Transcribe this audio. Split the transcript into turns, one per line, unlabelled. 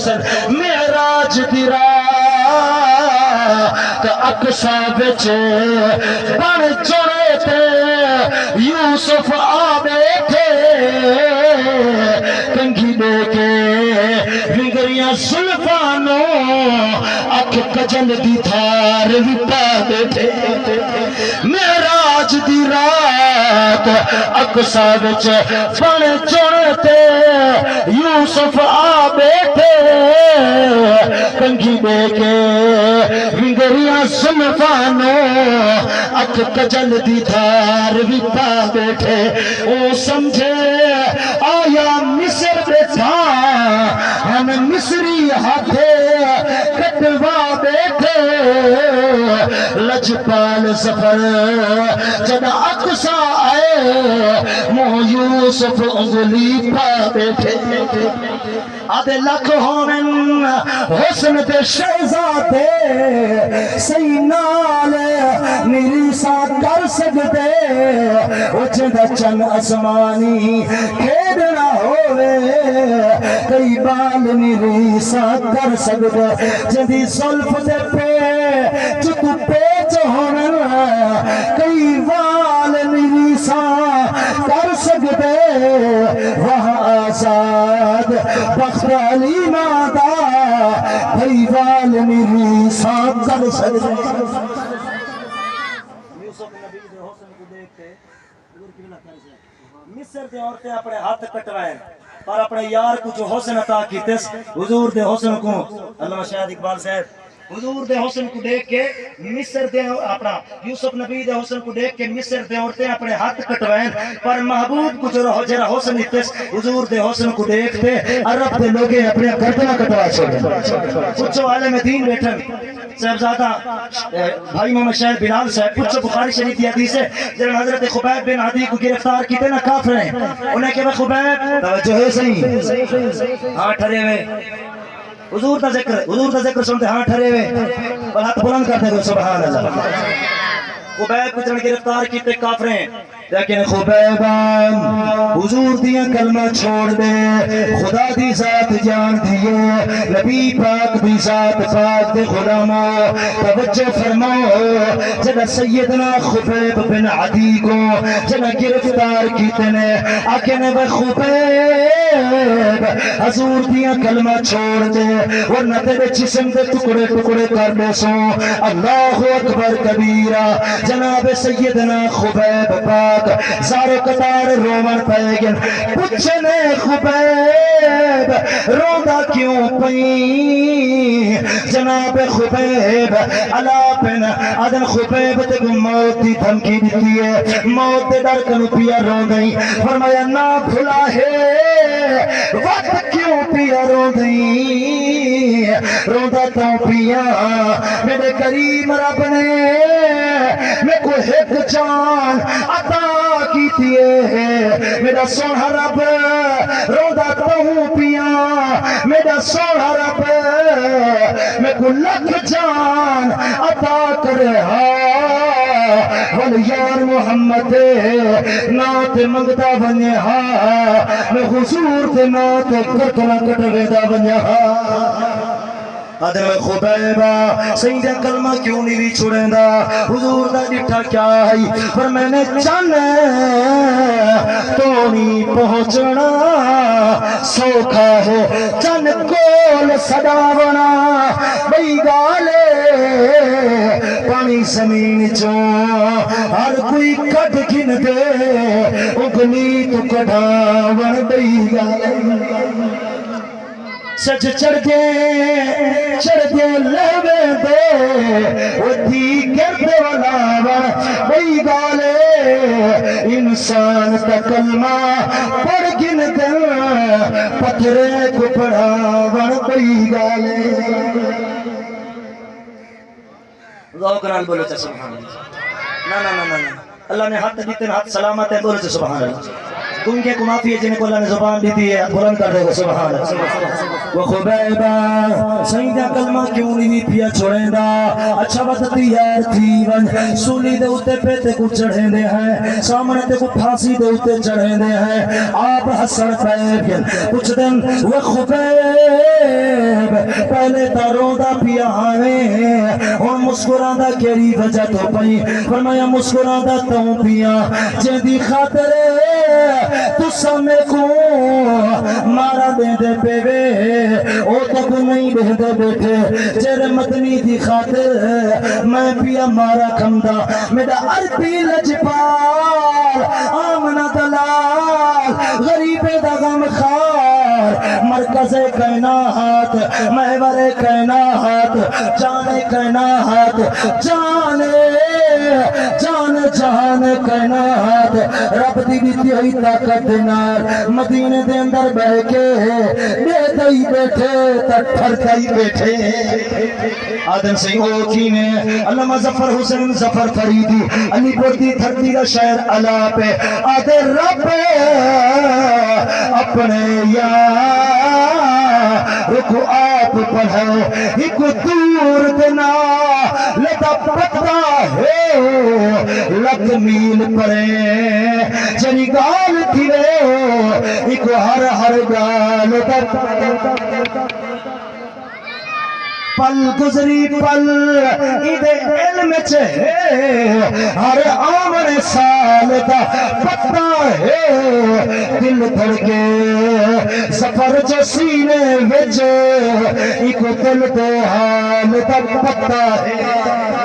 حسن معراج دی رات اقصا وچ بن چڑے تے یوسف آ بیٹھے کنگھی دے کے ونگریاں زلفانوں اکھ کجل دی تھار وپا بیٹھے معراج دی رات اقصا وچ بن چڑتے یوسف آ بیٹھے کنگھی دے کے ونگریاں زلفانوں اکھ کجل دی تھار وپا بیٹھے او سمجھے آیا مصر دے تھا ہم مصری ہاتھے کٹوا بیٹھے لجپال سفر جب اقصا آئے منہ یوسف انگلی پا بیٹھے آدھے لکھ ہومن حسن دے شہزادے سی نال میری ساتھ کر سکتے اچھا چن اسمانی کھیڑنا ہوئے کئی بال میری ساتھ کر سکتے جدی ظلف دے پہ چک پیچ ہونا کئی بال میری ساتھ کر سکتے وہاں آزاد بخت علی مادا کئی بال میری ساتھ کر سکتے مصر دے عورتیں اپنے ہاتھ کٹوائے اور اپنے یار کو جو حسن عطا کیتے حضور دے حسن کو علامہ شاہد اقبال صاحب حضور دے حسن کو دیکھ کے مصر دے اپنا یوسف نبی دے حسن کو دیکھ کے مصر دے عورتیں اپنے ہاتھ کٹوائیں پر محبوب کو جو جرا حسن اتس حضور دے حسن کو دیکھتے عرب دے لوگے اپنے گردنہ کٹوا چھوڑے کچھ عالم دین بیٹھن صاحبزادہ بھائی محمد شاہد بلال صاحب کچھ بخاری شریف کی حدیث ہے جب حضرت خبیب بن عدی کو گرفتار کیتے نا کافر ہیں انہیں کہ خبیب توجہ ہے صحیح ہاں ٹھرے ہوئے حضور دا ذکر سنتے ہاں ٹھرے ہوئے اور ہاتھ بلند کرتے ہوئے سبحان اللہ خبیب کو جنہیں گرفتار کیتے کافر ہیں لیکن خبیبان حضور دیا کلمہ چھوڑ دے خدا دی ذات جان دیے نبی پاک دی ذات پاک دے غلامو توجہ فرماؤ جنہ سیدنا خبیب بن عدی کو جنہ گرفتار کیتے نے آکنے وہ خبیب حضور دیا کلمہ چھوڑ دے ورنہ تیرے جسم دے ٹکڑے ٹکڑے کر دے سو اللہ اکبر کبیرہ جناب سیدنا خبیب پاک سارے قطار رومن پائے گئے پچھنے خبیب روندہ کیوں پئی جناب خبیب علا پن آدن خبیب تک موت دی دھمکی دیتی ہے موت دے ڈر کنو پیا رو گئی فرمایا نہ بھلا ہے وقت کیوں پیا رو گئی روندہ تو پیا میرے کریم رب نے میں کو ایک جان عطا کیتی ہے میرا سونا رب روندہ تو پیا میرا سونا رب میں کو لکھ جان عطا کرے ولیار محمد نات منگتا بنے میں حضور تے نات کرتنا کٹوے دا بنے آدھے خبیبہ سیدہ کلمہ کیوں نہیں بھی چھوڑیں دا حضور دا ڈٹھا کیا ہے پر میں نے چانے تو نہیں پہنچنا سوکھا ہے چن کول سڑاونا بھئی گالے پانی زمین چو ہر کوئی کٹ گن دے اگلی تو کڑاون بھئی گالے سچ چڑھ دے لوے دے وہ تھی کرتے والا بھئی گالے انسان کا کلمہ پڑھ گن دے پتھرے کو پڑھاون بھئی گالے ذوقران بولو چا سبحان اللہ نا اللہ نے ہاتھ دیتے ہاتھ سلامت ہے بولو چا سبحان اللہ گنگے کو معافی ہے جنہیں کو اللہ نے زبان دی دی ہے بلند کر دے گا سبحان اللہ وہ خبیبہ سیدہ کلمہ کیوں نہیں پیا چھوڑیں دا اچھا بتتی یار تھی ون سولی دے اتے پیتے کو چڑھیں دے ہیں سامنے تے کو پھانسی دے اتے چڑھیں دے ہیں آپ حسن پیب کچھ دن وہ خبیب پہلے تا روندا پیا ہن مسکراندا کیڑی وجہ تو پئی فرمایا مسکراندا توں پیا جیندی خاطر تساں میں کو مارا دے دے پے وے او تک نہیں دے بیٹھے جڑے مدنی دی خاطر میں پیا مارا کھندا میرا عربی لجپال آمنہ دلال غریب دا غم خار مرکز کائنات محور کائنات جان کائنات جان کائنات رب دی بیتی ہوئی طاقت نال مدینے دے اندر بہ کے بیٹھے ہی بیٹھے تٹھر ہی بیٹھے آدم سے او کینے علامہ ظفر حسین ظفر فریدی علی پور دی دھرتی کا شہر علا پہ آدھے رب اپنے رکو آپ پڑھو ایک دور دینا لتا پتہ ہے لگ میل پڑے جنی گال تھیرے ایک ہر گال پل گزری پل ایدے علم چھے ہر آمن سال دا پتہ ہے دل دھڑ کے سفر جو سینے وچ ایک دل دے حال دا پتہ ہے